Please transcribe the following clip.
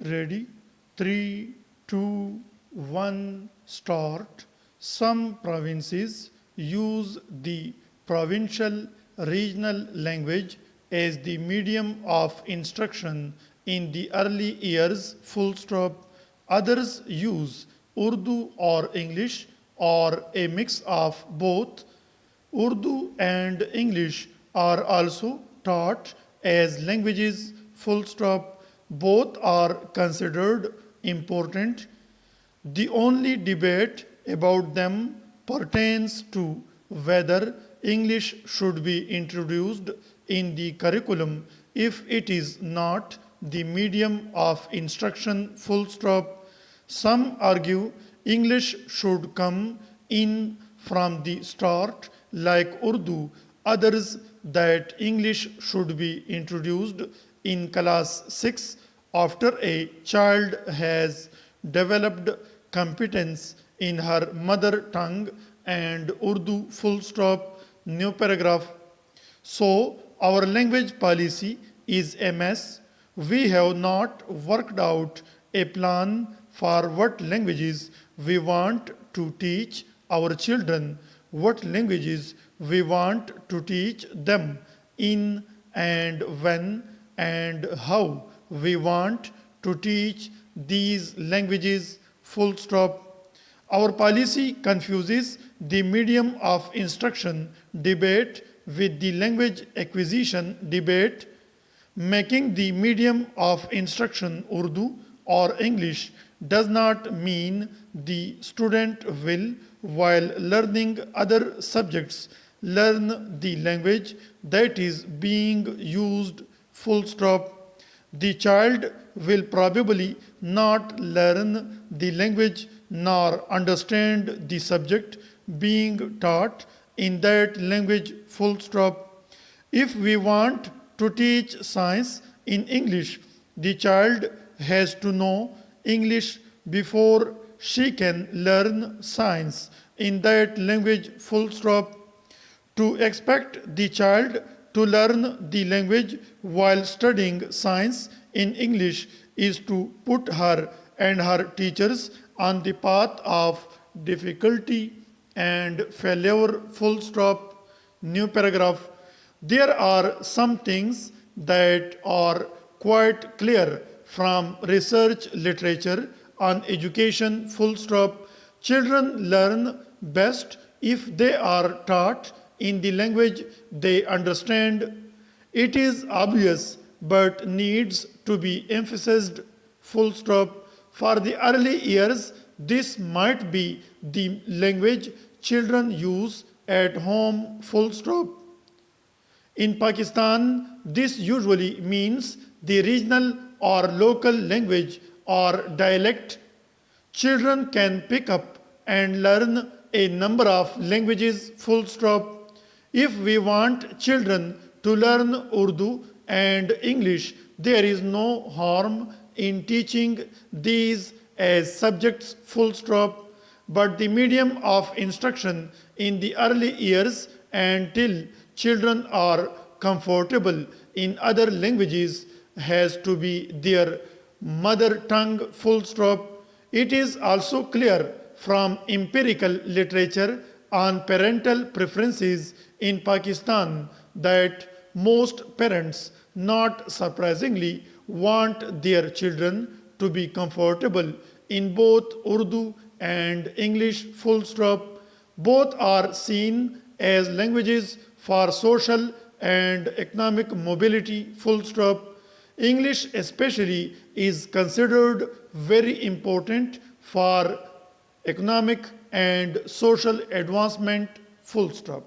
Ready? 3, 2, 1, start. Some provinces use the provincial regional language as the medium of instruction in the early years, full stop. Others use Urdu or English or a mix of both. Urdu and English are also taught as languages, full stop. Both are considered important. The only debate about them pertains to whether English should be introduced in the curriculum. If it is not the medium of instruction, full stop. Some argue English should come in from the start like Urdu. Others that English should be introduced in class 6 after a child has developed competence in her mother tongue and Urdu, full stop, new paragraph. So, our language policy is a mess. We have not worked out a plan for what languages we want to teach our children, what languages we want to teach them, in and when and how we want to teach these languages, full stop. Our policy confuses the medium of instruction debate with the language acquisition debate, making the medium of instruction Urdu or English does not mean the student will, while learning other subjects, learn the language that is being used, full stop. The child will probably not learn the language nor understand the subject being taught in that language, full stop. If we want to teach science in English, the child has to know English before she can learn science in that language, full stop. To expect the child to learn the language while studying science in English is to put her and her teachers on the path of difficulty and failure, full stop, new paragraph. There are some things that are quite clear from research literature on education, full stop. Children learn best if they are taught in the language they understand. It is obvious but needs to be emphasized, full stop. For the early years, this might be the language children use at home, full stop. In Pakistan, this usually means the regional or local language or dialect. Children can pick up and learn a number of languages, full stop. If we want children to learn Urdu and English, there is no harm in teaching these as subjects, full stop. But the medium of instruction in the early years until children are comfortable in other languages has to be their mother tongue, full stop. It is also clear from empirical literature on parental preferences in Pakistan that most parents, not surprisingly, want their children to be comfortable in both Urdu and English, full stop. Both are seen as languages for social and economic mobility, full stop. English especially is considered very important for economic and social advancement, full stop.